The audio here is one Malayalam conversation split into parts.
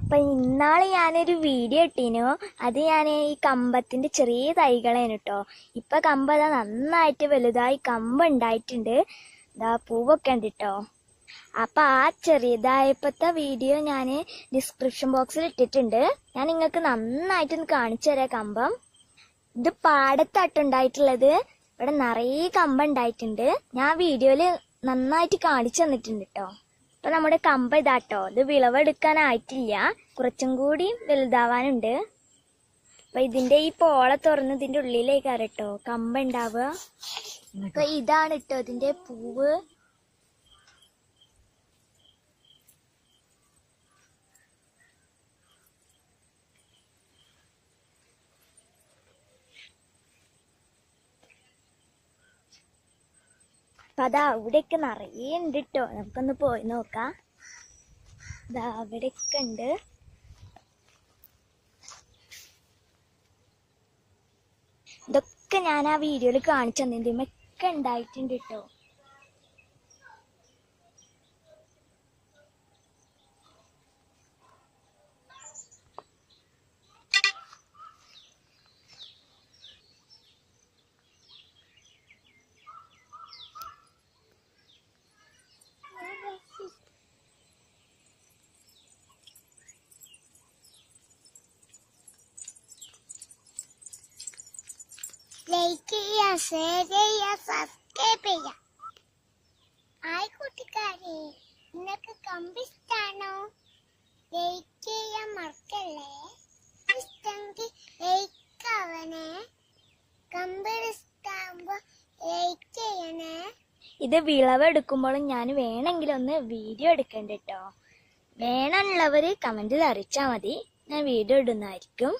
അപ്പൊ ഇന്നാള് ഞാനൊരു വീഡിയോ ഇട്ടീനു. അത് ഞാൻ ഈ കമ്പത്തിന്റെ ചെറിയ തൈകളാണ് കേട്ടോ. ഇപ്പൊ കമ്പ് അതാ നന്നായിട്ട് വലുതായി കമ്പ് ഉണ്ടായിട്ടുണ്ട്. ഇതാ പൂവൊക്കെ ഉണ്ട് കേട്ടോ. അപ്പൊ ആ ചെറിയതായപ്പോഴത്തെ വീഡിയോ ഞാൻ ഡിസ്ക്രിപ്ഷൻ ബോക്സിൽ ഇട്ടിട്ടുണ്ട്. ഞാൻ നിങ്ങൾക്ക് നന്നായിട്ടൊന്ന് കാണിച്ചു തരാം കമ്പം. ഇത് പാടത്താട്ടുണ്ടായിട്ടുള്ളത്. ഇവിടെ നിറയെ കമ്പ് ഉണ്ടായിട്ടുണ്ട്. ഞാൻ വീഡിയോയില് നന്നായിട്ട് കാണിച്ചു തന്നിട്ടുണ്ട് കേട്ടോ. അപ്പൊ നമ്മുടെ കമ്പ് ഇതാട്ടോ. ഇത് വിളവെടുക്കാനായിട്ടില്ല, കുറച്ചും കൂടി വലുതാവാനുണ്ട്. അപ്പൊ ഇതിന്റെ ഈ പോള തുറന്ന് ഇതിന്റെ ഉള്ളിലേക്കാണ് കേട്ടോ കമ്പ് ഉണ്ടാവുക. അപ്പൊ ഇതാണ് കേട്ടോ ഇതിന്റെ പൂവ്. അപ്പൊ അതാ അവിടെയൊക്കെ നിറയെ ഉണ്ട് കേട്ടോ. നമുക്കൊന്ന് പോയി നോക്കാം. ഇതാ അവിടെയൊക്കെ ഉണ്ട്. ഇതൊക്കെ ഞാൻ ആ വീഡിയോയിൽ കാണിച്ചു തന്നിട്ടുമൊക്കെ ഉണ്ടായിട്ടുണ്ട് കേട്ടോ. ലൈക്ക് ചെയ്യുക, ഷെയർ ചെയ്യുക, സബ്സ്ക്രൈബ് ചെയ്യുക. ആയി കൂട്ടുകാരെ, നിങ്ങൾക്ക് കമ്പ് ഇഷ്ടാണോ? ലൈക്ക് ചെയ്യാൻ മറക്കല്ലേ. ഇഷ്ടമെങ്കിൽ ലൈക്ക് ആവണേ. കമ്പ് ഇഷ്ടാകുമ്പോ ലൈക്ക് ചെയ്യണേ. ഇത് വിളവെടുക്കുമ്പോഴും ഞാൻ വേണമെങ്കിൽ ഒന്ന് വീഡിയോ എടുക്കണ്ട കേട്ടോ. വേണമെന്നുള്ളവര് കമന്റിൽ അറിയിച്ചാൽ മതി, ഞാൻ വീഡിയോ ഇടുന്നതായിരിക്കും.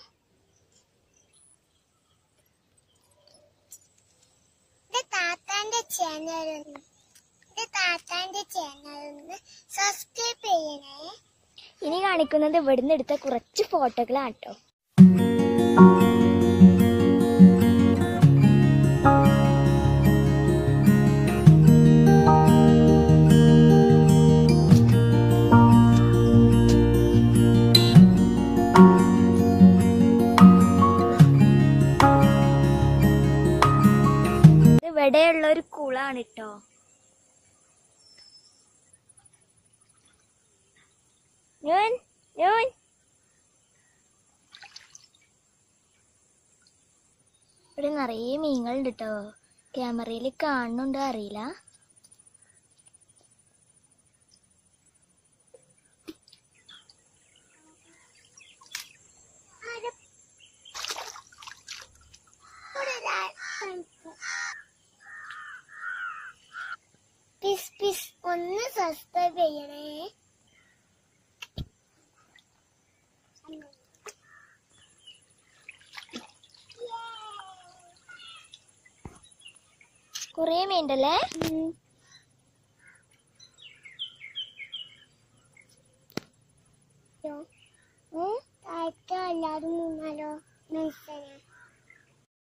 താത്താന്റെ ചാനൽ സബ്സ്ക്രൈബ് ചെയ്യണേ. ഇനി കാണിക്കുന്നത് ഇവിടുന്ന് എടുത്ത കുറച്ച് ഫോട്ടോകളാണ് കേട്ടോ. ഇവിടെയുള്ള ഒരു കുളമാണ് കേട്ടോ. ഇവിടെ നിറയെ മീനുകളുണ്ട് കേട്ടോ. ക്യാമറയിൽ കാണുന്നുണ്ടോ അറിയില്ല. ഒന്ന് സബ്സ്ക്രൈബ് ചെയ്യണേ. കൊറേ മീനുണ്ടല്ലേ. എല്ലാരും മൂന്നാലോ.